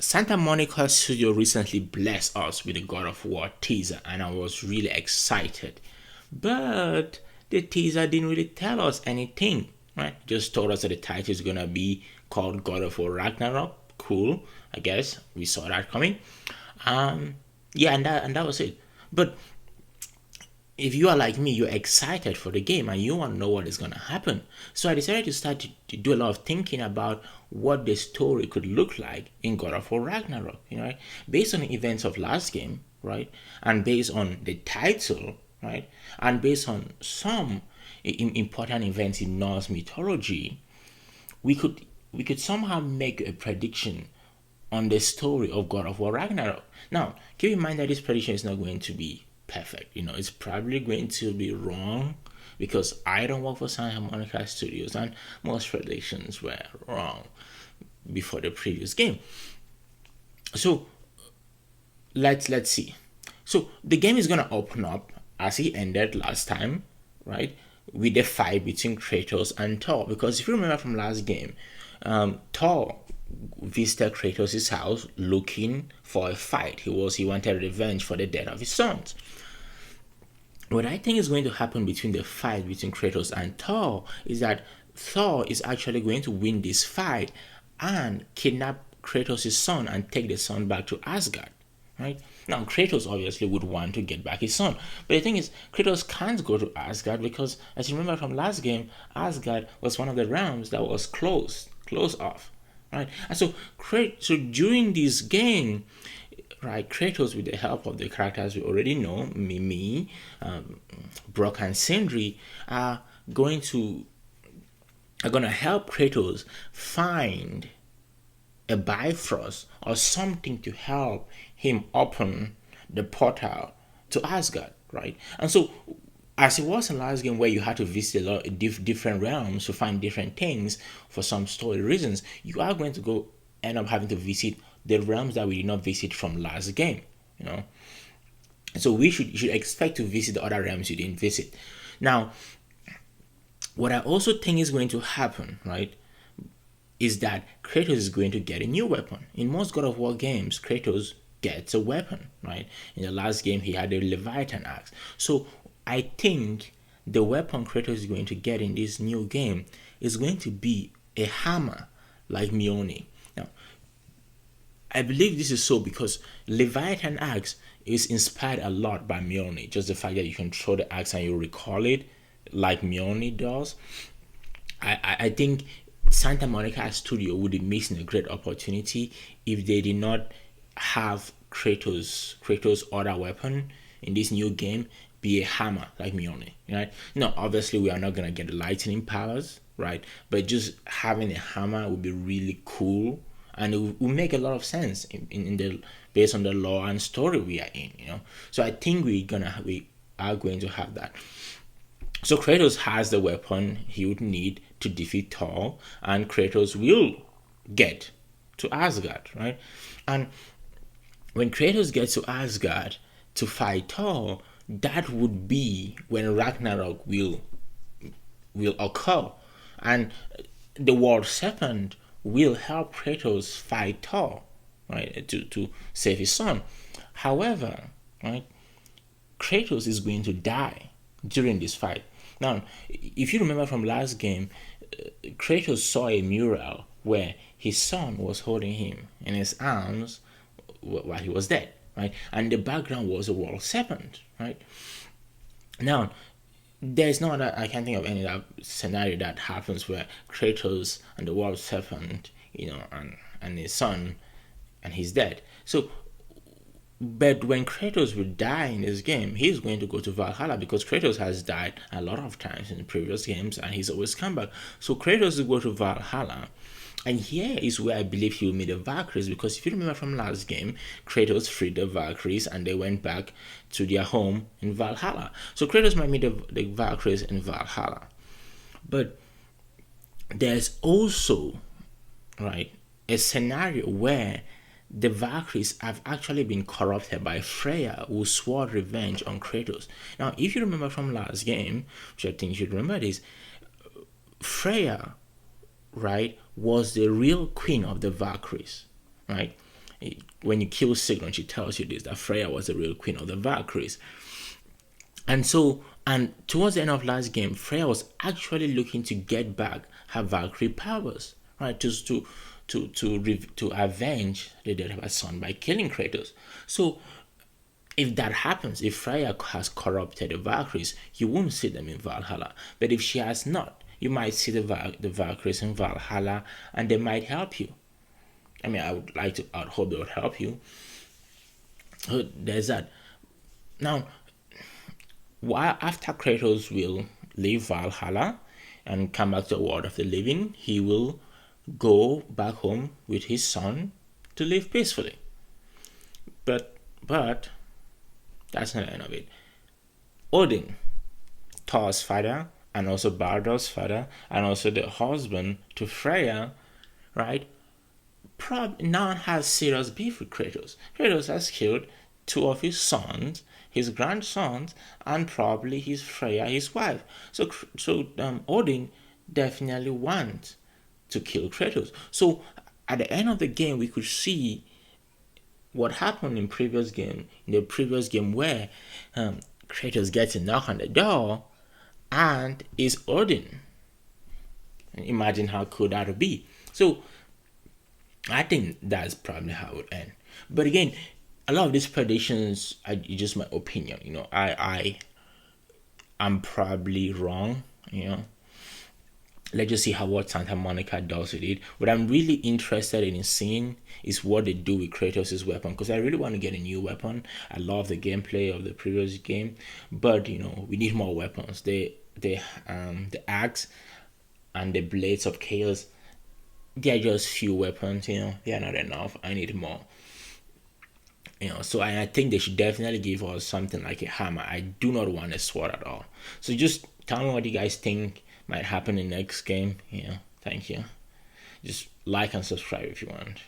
Santa Monica Studio recently blessed us with the God of War teaser, and I was really excited. But the teaser didn't really tell us anything, right? Just told us that the title is gonna be called God of War Ragnarok. Cool, I guess we saw that coming. Um, yeah, and that was it. But if you are like me, you're excited for the game and you want to know what is going to happen. So I decided to start to do a lot of thinking about what the story could look like in God of War Ragnarok, right? Based on the events of last game, right? And based on the title, right? And based on some important events in Norse mythology, we could we could somehow make a prediction on the story of God of War Ragnarok. Now, keep in mind that this prediction is not going to be perfect. It's probably going to be wrong because I don't work for Santa Monica Studios, and most predictions were wrong before the previous game. So let's see. So the game is gonna open up as it ended last time, right? With the fight between Kratos and Thor. Because if you remember from last game, Thor visited Kratos' house looking for a fight. He wanted revenge for the death of his sons. What I think is going to happen between the fight between Kratos and Thor is that Thor is actually going to win this fight and kidnap Kratos' son and take the son back to Asgard. Right? Now Kratos obviously would want to get back his son. But the thing is, Kratos can't go to Asgard because, as you remember from last game, Asgard was one of the realms that was closed off. Right? And so during this game, right, Kratos, with the help of the characters we already know, Mimi, Brock, and Sindri, going to are gonna help Kratos find a Bifrost or something to help him open the portal to Asgard, right? And so, as it was in last game where you had to visit a lot of different realms to find different things for some story reasons, you are going to go end up having to visit the realms that we did not visit from last game, you know. So you should expect to visit the other realms you didn't visit. Now, what I also think is going to happen, right, is that Kratos is going to get a new weapon. In most God of War games, Kratos gets a weapon, right? In the last game, he had a Leviathan axe. So I think the weapon Kratos is going to get in this new game is going to be a hammer like Mjolnir. Now, I believe this is so because Leviathan axe is inspired a lot by Mjolnir. Just the fact that you can throw the axe and you recall it like Mjolnir does. I think Santa Monica Studio would be missing a great opportunity if they did not have Kratos' other weapon in this new game be a hammer like Mjolnir, right? No, obviously we are not gonna get the lightning powers, right? But just having a hammer would be really cool, and it will make a lot of sense in the based on the lore and story we are in. So I think we are going to have that. So Kratos has the weapon he would need to defeat Thor, and Kratos will get to Asgard, right? And when Kratos gets to Asgard to fight Thor, that would be when Ragnarok will occur, and the World Serpent will help Kratos fight Thor, right, to save his son. However, right, Kratos is going to die during this fight. Now, if you remember from last game, Kratos saw a mural where his son was holding him in his arms while he was dead, right? And the background was a world serpent, right? Now, there's no other, I can't think of any other scenario that happens where Kratos and the world serpent, and his son, and he's dead. So, but when Kratos will die in this game, he's going to go to Valhalla because Kratos has died a lot of times in previous games and he's always come back. So Kratos will go to Valhalla. And here is where I believe he will meet the Valkyries, because if you remember from last game, Kratos freed the Valkyries and they went back to their home in Valhalla. So Kratos might meet the Valkyries in Valhalla. But there's also, right, a scenario where the Valkyries have actually been corrupted by Freya, who swore revenge on Kratos. Now, if you remember from last game, which I think you should remember this, Freya, right, was the real queen of the Valkyries, right? When you kill Sigrun, she tells you this, that Freya was the real queen of the Valkyries. And towards the end of last game, Freya was actually looking to get back her Valkyrie powers, right? Just to avenge the death of her son by killing Kratos. So if that happens, if Freya has corrupted the Valkyries, you won't see them in Valhalla. But if she has not, you might see the Valkyries in Valhalla, and they might help you. I mean, I'd hope they would help you. So there's that. Now, while after Kratos will leave Valhalla and come back to the world of the living, he will go back home with his son to live peacefully. But that's not the end of it. Odin, Thor's father, and also Baldur's father, and also the husband to Freya, right? Now has serious beef with Kratos. Kratos has killed two of his sons, his grandsons, and probably his Freya, his wife. So Odin definitely wants to kill Kratos. So at the end of the game, we could see what happened in the previous game where Kratos gets a knock on the door, and is Odin. Imagine how cool that would be. So I think that's probably how it would end. But again, a lot of these predictions are just my opinion. I'm probably wrong. Let's just see how what Santa Monica does with it. What I'm really interested in seeing is what they do with Kratos' weapon, because I really want to get a new weapon. I love the gameplay of the previous game, but we need more weapons. The axe and the blades of chaos, they're just few weapons. They are not enough. I need more. So I think they should definitely give us something like a hammer. I do not want a sword at all. So just tell me what you guys think might happen in the next game. Thank you. Just like and subscribe if you want.